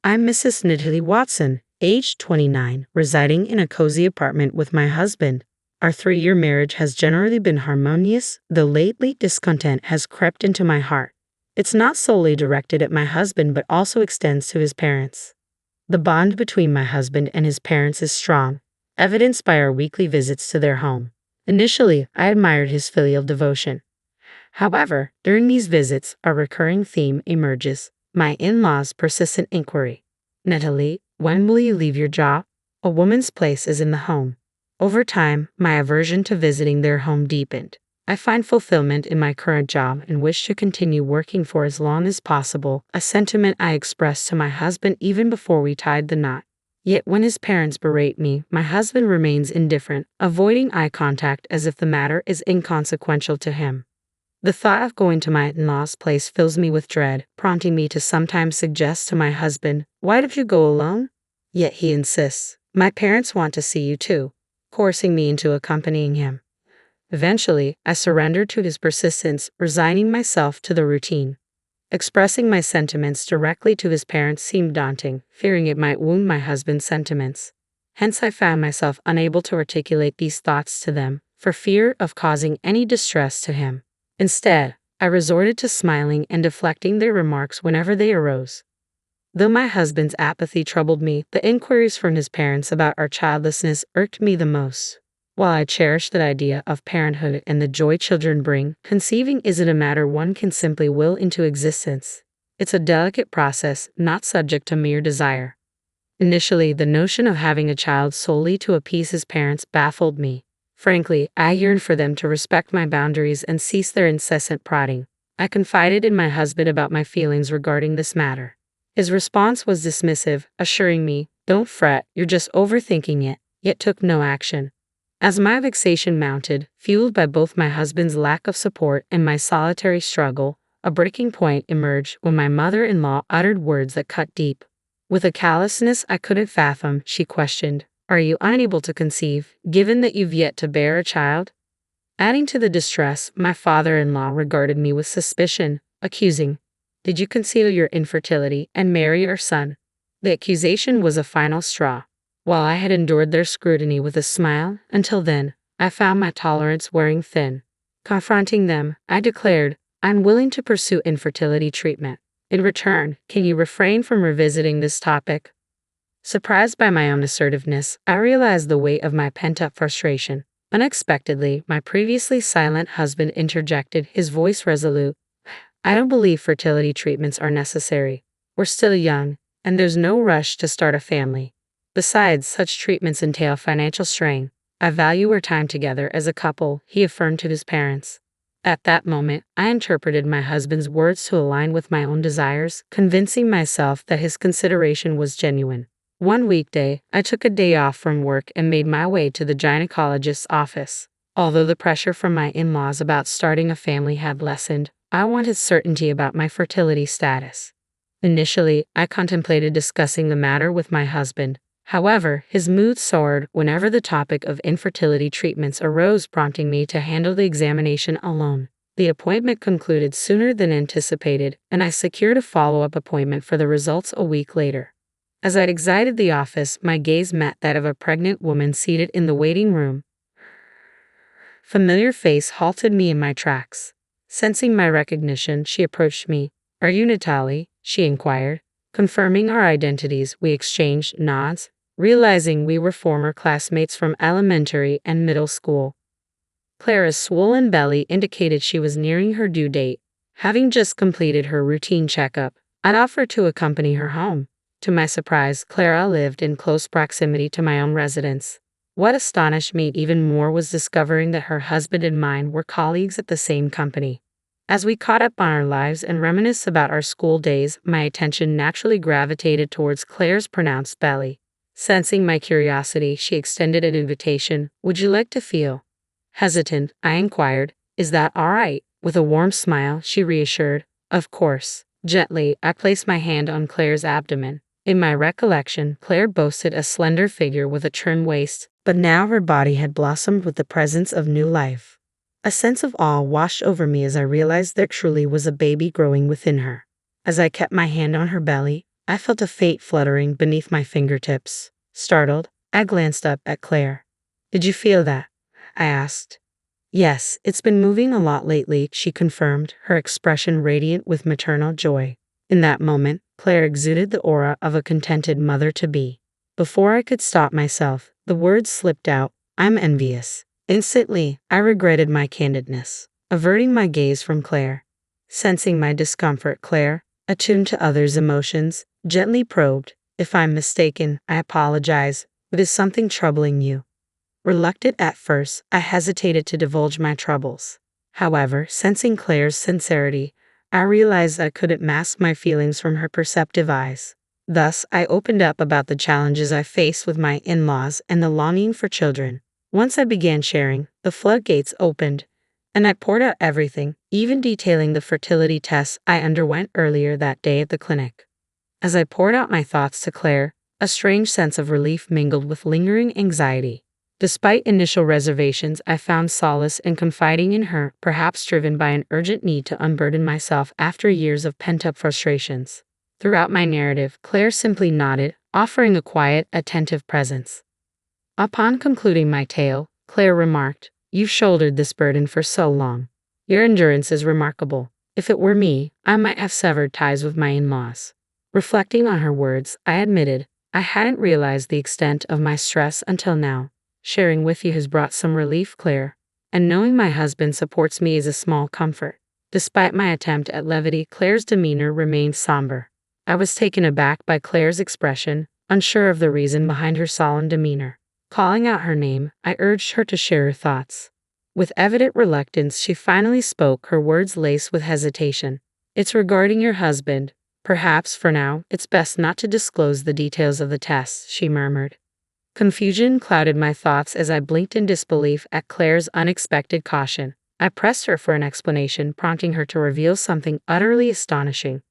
I'm Mrs. Natalie Watson, age 29, residing in a cozy apartment with my husband. Our 3-year marriage has generally been harmonious, though lately discontent has crept into my heart. It's not solely directed at my husband but also extends to his parents. The bond between my husband and his parents is strong, evidenced by our weekly visits to their home. Initially, I admired his filial devotion. However, during these visits, a recurring theme emerges: my in-laws' persistent inquiry. Natalie, when will you leave your job? A woman's place is in the home. Over time, my aversion to visiting their home deepened. I find fulfillment in my current job and wish to continue working for as long as possible, a sentiment I expressed to my husband even before we tied the knot. Yet when his parents berate me, my husband remains indifferent, avoiding eye contact as if the matter is inconsequential to him. The thought of going to my in-laws' place fills me with dread, prompting me to sometimes suggest to my husband, "Why don't you go alone?" Yet he insists, "My parents want to see you too," forcing me into accompanying him. Eventually, I surrendered to his persistence, resigning myself to the routine. Expressing my sentiments directly to his parents seemed daunting, fearing it might wound my husband's sentiments. Hence, I found myself unable to articulate these thoughts to them, for fear of causing any distress to him. Instead, I resorted to smiling and deflecting their remarks whenever they arose. Though my husband's apathy troubled me, the inquiries from his parents about our childlessness irked me the most. While I cherish the idea of parenthood and the joy children bring, conceiving isn't a matter one can simply will into existence. It's a delicate process, not subject to mere desire. Initially, the notion of having a child solely to appease his parents baffled me. Frankly, I yearned for them to respect my boundaries and cease their incessant prodding. I confided in my husband about my feelings regarding this matter. His response was dismissive, assuring me, "Don't fret, you're just overthinking it," yet took no action. As my vexation mounted, fueled by both my husband's lack of support and my solitary struggle, a breaking point emerged when my mother-in-law uttered words that cut deep. With a callousness I couldn't fathom, she questioned, "Are you unable to conceive, given that you've yet to bear a child?" Adding to the distress, my father-in-law regarded me with suspicion, accusing, "Did you conceal your infertility and marry our son?" The accusation was a final straw. While I had endured their scrutiny with a smile, until then, I found my tolerance wearing thin. Confronting them, I declared, "I'm willing to pursue infertility treatment. In return, can you refrain from revisiting this topic?" Surprised by my own assertiveness, I realized the weight of my pent-up frustration. Unexpectedly, my previously silent husband interjected, his voice resolute. "I don't believe fertility treatments are necessary. We're still young, and there's no rush to start a family. Besides, such treatments entail financial strain. I value our time together as a couple," he affirmed to his parents. At that moment, I interpreted my husband's words to align with my own desires, convincing myself that his consideration was genuine. One weekday, I took a day off from work and made my way to the gynecologist's office. Although the pressure from my in-laws about starting a family had lessened, I wanted certainty about my fertility status. Initially, I contemplated discussing the matter with my husband. However, his mood soared whenever the topic of infertility treatments arose, prompting me to handle the examination alone. The appointment concluded sooner than anticipated, and I secured a follow-up appointment for the results a week later. As I exited the office, my gaze met that of a pregnant woman seated in the waiting room. Familiar face halted me in my tracks. Sensing my recognition, she approached me. "Are you Natalie?" she inquired. Confirming our identities, we exchanged nods, realizing we were former classmates from elementary and middle school. Clara's swollen belly indicated she was nearing her due date. Having just completed her routine checkup, I'd offered to accompany her home. To my surprise, Clara lived in close proximity to my own residence. What astonished me even more was discovering that her husband and mine were colleagues at the same company. As we caught up on our lives and reminisced about our school days, my attention naturally gravitated towards Claire's pronounced belly. Sensing my curiosity, she extended an invitation. "Would you like to feel?" Hesitant, I inquired, "Is that all right?" With a warm smile, she reassured, "Of course." Gently, I placed my hand on Claire's abdomen. In my recollection, Claire boasted a slender figure with a trim waist, but now her body had blossomed with the presence of new life. A sense of awe washed over me as I realized there truly was a baby growing within her. As I kept my hand on her belly, I felt a faint fluttering beneath my fingertips. Startled, I glanced up at Claire. Did you feel that? I asked. Yes, it's been moving a lot lately, she confirmed, her expression radiant with maternal joy. In that moment, Claire exuded the aura of a contented mother-to-be. Before I could stop myself, the words slipped out, I'm envious. Instantly, I regretted my candidness, averting my gaze from Claire. Sensing my discomfort, Claire, attuned to others' emotions, gently probed, if I'm mistaken, I apologize, but is something troubling you? Reluctant at first, I hesitated to divulge my troubles. However, sensing Claire's sincerity, I realized I couldn't mask my feelings from her perceptive eyes. Thus, I opened up about the challenges I faced with my in-laws and the longing for children. Once I began sharing, the floodgates opened, and I poured out everything, even detailing the fertility tests I underwent earlier that day at the clinic. As I poured out my thoughts to Claire, a strange sense of relief mingled with lingering anxiety. Despite initial reservations, I found solace in confiding in her, perhaps driven by an urgent need to unburden myself after years of pent-up frustrations. Throughout my narrative, Claire simply nodded, offering a quiet, attentive presence. Upon concluding my tale, Claire remarked, You've shouldered this burden for so long. Your endurance is remarkable. If it were me, I might have severed ties with my in-laws. Reflecting on her words, I admitted, I hadn't realized the extent of my stress until now. Sharing with you has brought some relief, Claire, and knowing my husband supports me is a small comfort. Despite my attempt at levity, Claire's demeanor remained somber. I was taken aback by Claire's expression, unsure of the reason behind her solemn demeanor. Calling out her name, I urged her to share her thoughts. With evident reluctance, she finally spoke, her words laced with hesitation. It's regarding your husband. Perhaps, for now, it's best not to disclose the details of the tests, she murmured. Confusion clouded my thoughts as I blinked in disbelief at Claire's unexpected caution. I pressed her for an explanation, prompting her to reveal something utterly astonishing.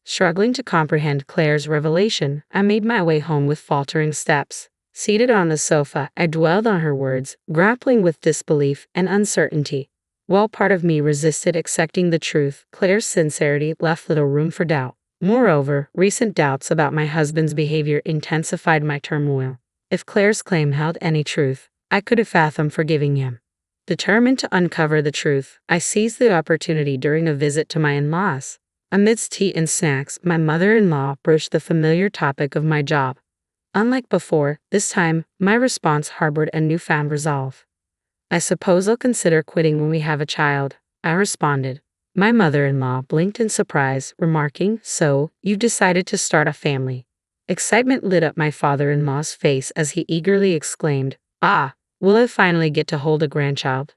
Struggling to comprehend Claire's revelation, I made my way home with faltering steps. Seated on the sofa, I dwelled on her words, grappling with disbelief and uncertainty. While part of me resisted accepting the truth, Claire's sincerity left little room for doubt. Moreover, recent doubts about my husband's behavior intensified my turmoil. If Claire's claim held any truth, I could have fathomed forgiving him. Determined to uncover the truth, I seized the opportunity during a visit to my in-laws. Amidst tea and snacks, my mother-in-law broached the familiar topic of my job. Unlike before, this time, my response harbored a newfound resolve. I suppose I'll consider quitting when we have a child, I responded. My mother-in-law blinked in surprise, remarking, So, you've decided to start a family. Excitement lit up my father-in-law's face as he eagerly exclaimed, Ah, will I finally get to hold a grandchild?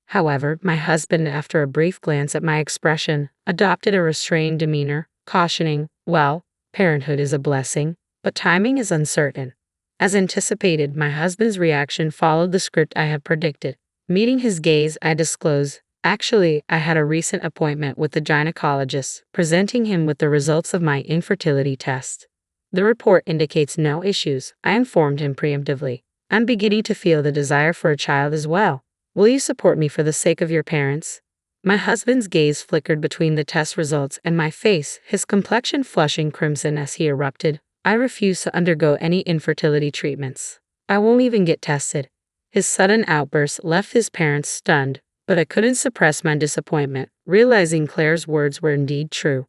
However, my husband, after a brief glance at my expression, adopted a restrained demeanor, cautioning, Well, parenthood is a blessing, but timing is uncertain. As anticipated, my husband's reaction followed the script I had predicted. Meeting his gaze, I disclosed, Actually, I had a recent appointment with the gynecologist, presenting him with the results of my infertility test. The report indicates no issues, I informed him preemptively. I'm beginning to feel the desire for a child as well. Will you support me for the sake of your parents? My husband's gaze flickered between the test results and my face, his complexion flushing crimson as he erupted. I refuse to undergo any infertility treatments. I won't even get tested. His sudden outburst left his parents stunned, but I couldn't suppress my disappointment, realizing Claire's words were indeed true.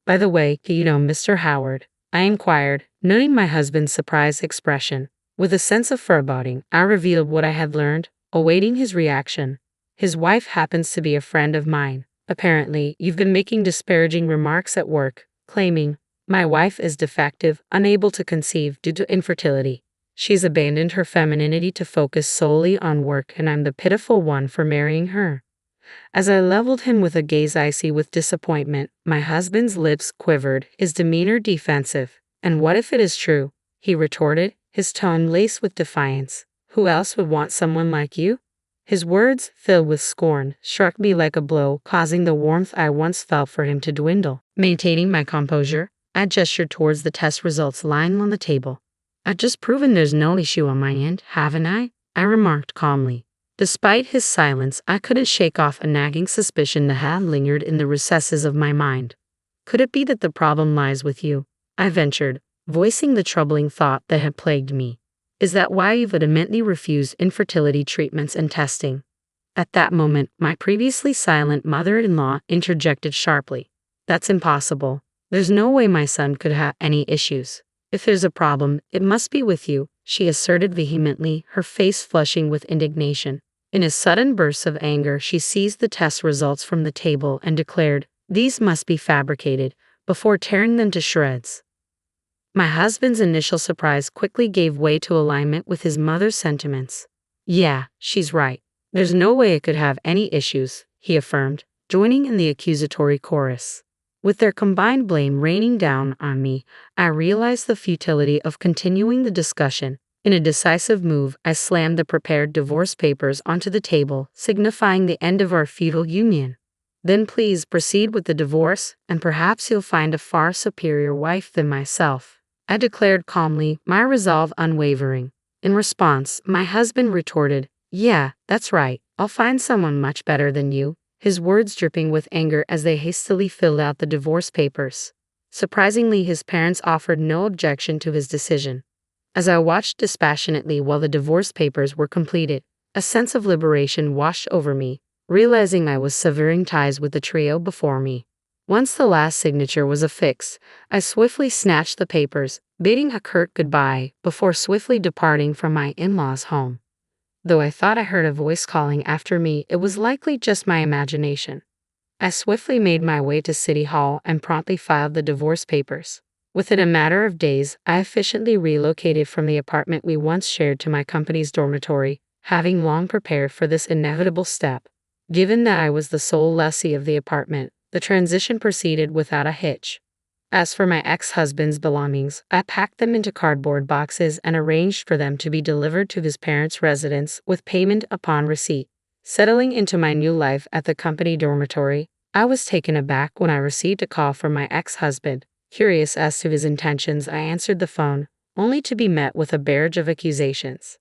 By the way, do you know Mr. Howard? I inquired, noting my husband's surprised expression. With a sense of foreboding, I revealed what I had learned, awaiting his reaction. His wife happens to be a friend of mine. Apparently, you've been making disparaging remarks at work, claiming, My wife is defective, unable to conceive due to infertility. She's abandoned her femininity to focus solely on work, and I'm the pitiful one for marrying her. As I leveled him with a gaze icy with disappointment, my husband's lips quivered, his demeanor defensive. And what if it is true? He retorted, his tone laced with defiance. Who else would want someone like you? His words, filled with scorn, struck me like a blow, causing the warmth I once felt for him to dwindle. Maintaining my composure, I gestured towards the test results lying on the table. I've just proven there's no issue on my end, haven't I? I remarked calmly. Despite his silence, I couldn't shake off a nagging suspicion that had lingered in the recesses of my mind. Could it be that the problem lies with you? I ventured, voicing the troubling thought that had plagued me. Is that why you vehemently refuse infertility treatments and testing? At that moment, my previously silent mother-in-law interjected sharply. That's impossible. There's no way my son could have any issues. If there's a problem, it must be with you, she asserted vehemently, her face flushing with indignation. In a sudden burst of anger, she seized the test results from the table and declared, "These must be fabricated," before tearing them to shreds. My husband's initial surprise quickly gave way to alignment with his mother's sentiments. "Yeah, she's right. There's no way it could have any issues," he affirmed, joining in the accusatory chorus. With their combined blame raining down on me, I realized the futility of continuing the discussion. In a decisive move, I slammed the prepared divorce papers onto the table, signifying the end of our feudal union. "Then please proceed with the divorce, and perhaps you'll find a far superior wife than myself," I declared calmly, my resolve unwavering. In response, my husband retorted, "Yeah, that's right, I'll find someone much better than you," his words dripping with anger as they hastily filled out the divorce papers. Surprisingly, his parents offered no objection to his decision. As I watched dispassionately while the divorce papers were completed, a sense of liberation washed over me, realizing I was severing ties with the trio before me. Once the last signature was affixed, I swiftly snatched the papers, bidding a curt goodbye before swiftly departing from my in-laws' home. Though I thought I heard a voice calling after me, it was likely just my imagination. I swiftly made my way to City Hall and promptly filed the divorce papers. Within a matter of days, I efficiently relocated from the apartment we once shared to my company's dormitory, having long prepared for this inevitable step. Given that I was the sole lessee of the apartment, the transition proceeded without a hitch. As for my ex-husband's belongings, I packed them into cardboard boxes and arranged for them to be delivered to his parents' residence with payment upon receipt. Settling into my new life at the company dormitory, I was taken aback when I received a call from my ex-husband. Curious as to his intentions, I answered the phone, only to be met with a barrage of accusations.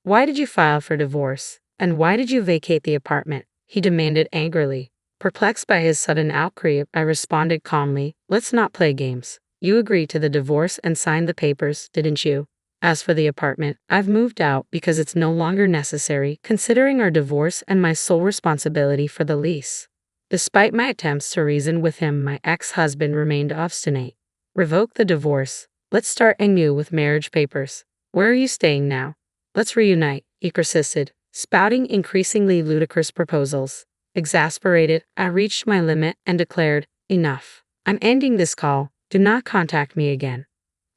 "Why did you file for divorce? And why did you vacate the apartment?" he demanded angrily. Perplexed by his sudden outcry, I responded calmly, "Let's not play games. You agreed to the divorce and signed the papers, didn't you? As for the apartment, I've moved out because it's no longer necessary, considering our divorce and my sole responsibility for the lease." Despite my attempts to reason with him, my ex-husband remained obstinate. "Revoke the divorce. Let's start anew with marriage papers. Where are you staying now? Let's reunite," he persisted, spouting increasingly ludicrous proposals. Exasperated, I reached my limit and declared, "Enough. I'm ending this call. Do not contact me again."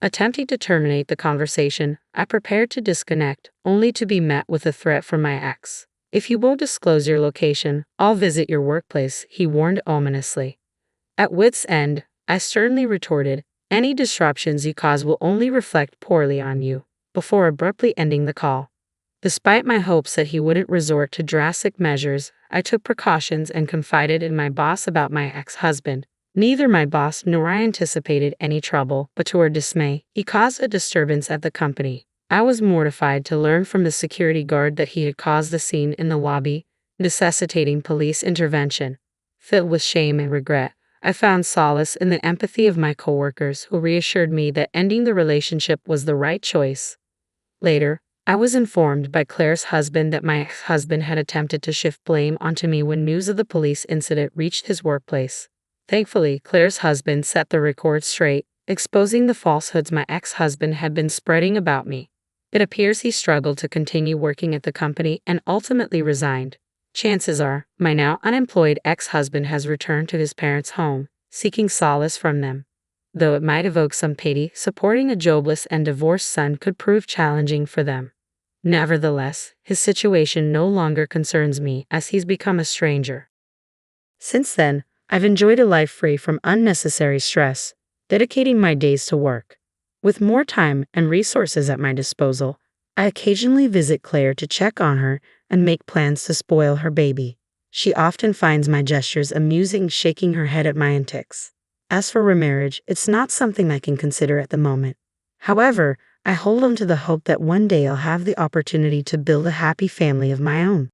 Attempting to terminate the conversation, I prepared to disconnect, only to be met with a threat from my ex. "If you won't disclose your location, I'll visit your workplace," he warned ominously. At wit's end, I sternly retorted, "Any disruptions you cause will only reflect poorly on you," before abruptly ending the call. Despite my hopes that he wouldn't resort to drastic measures, I took precautions and confided in my boss about my ex-husband. Neither my boss nor I anticipated any trouble, but to our dismay, he caused a disturbance at the company. I was mortified to learn from the security guard that he had caused a scene in the lobby, necessitating police intervention. Filled with shame and regret, I found solace in the empathy of my coworkers who reassured me that ending the relationship was the right choice. Later, I was informed by Claire's husband that my ex-husband had attempted to shift blame onto me when news of the police incident reached his workplace. Thankfully, Claire's husband set the record straight, exposing the falsehoods my ex-husband had been spreading about me. It appears he struggled to continue working at the company and ultimately resigned. Chances are, my now unemployed ex-husband has returned to his parents' home, seeking solace from them. Though it might evoke some pity, supporting a jobless and divorced son could prove challenging for them. Nevertheless, his situation no longer concerns me as he's become a stranger. Since then, I've enjoyed a life free from unnecessary stress, dedicating my days to work. With more time and resources at my disposal, I occasionally visit Claire to check on her and make plans to spoil her baby. She often finds my gestures amusing, shaking her head at my antics. As for remarriage, it's not something I can consider at the moment. However, I hold on to the hope that one day I'll have the opportunity to build a happy family of my own.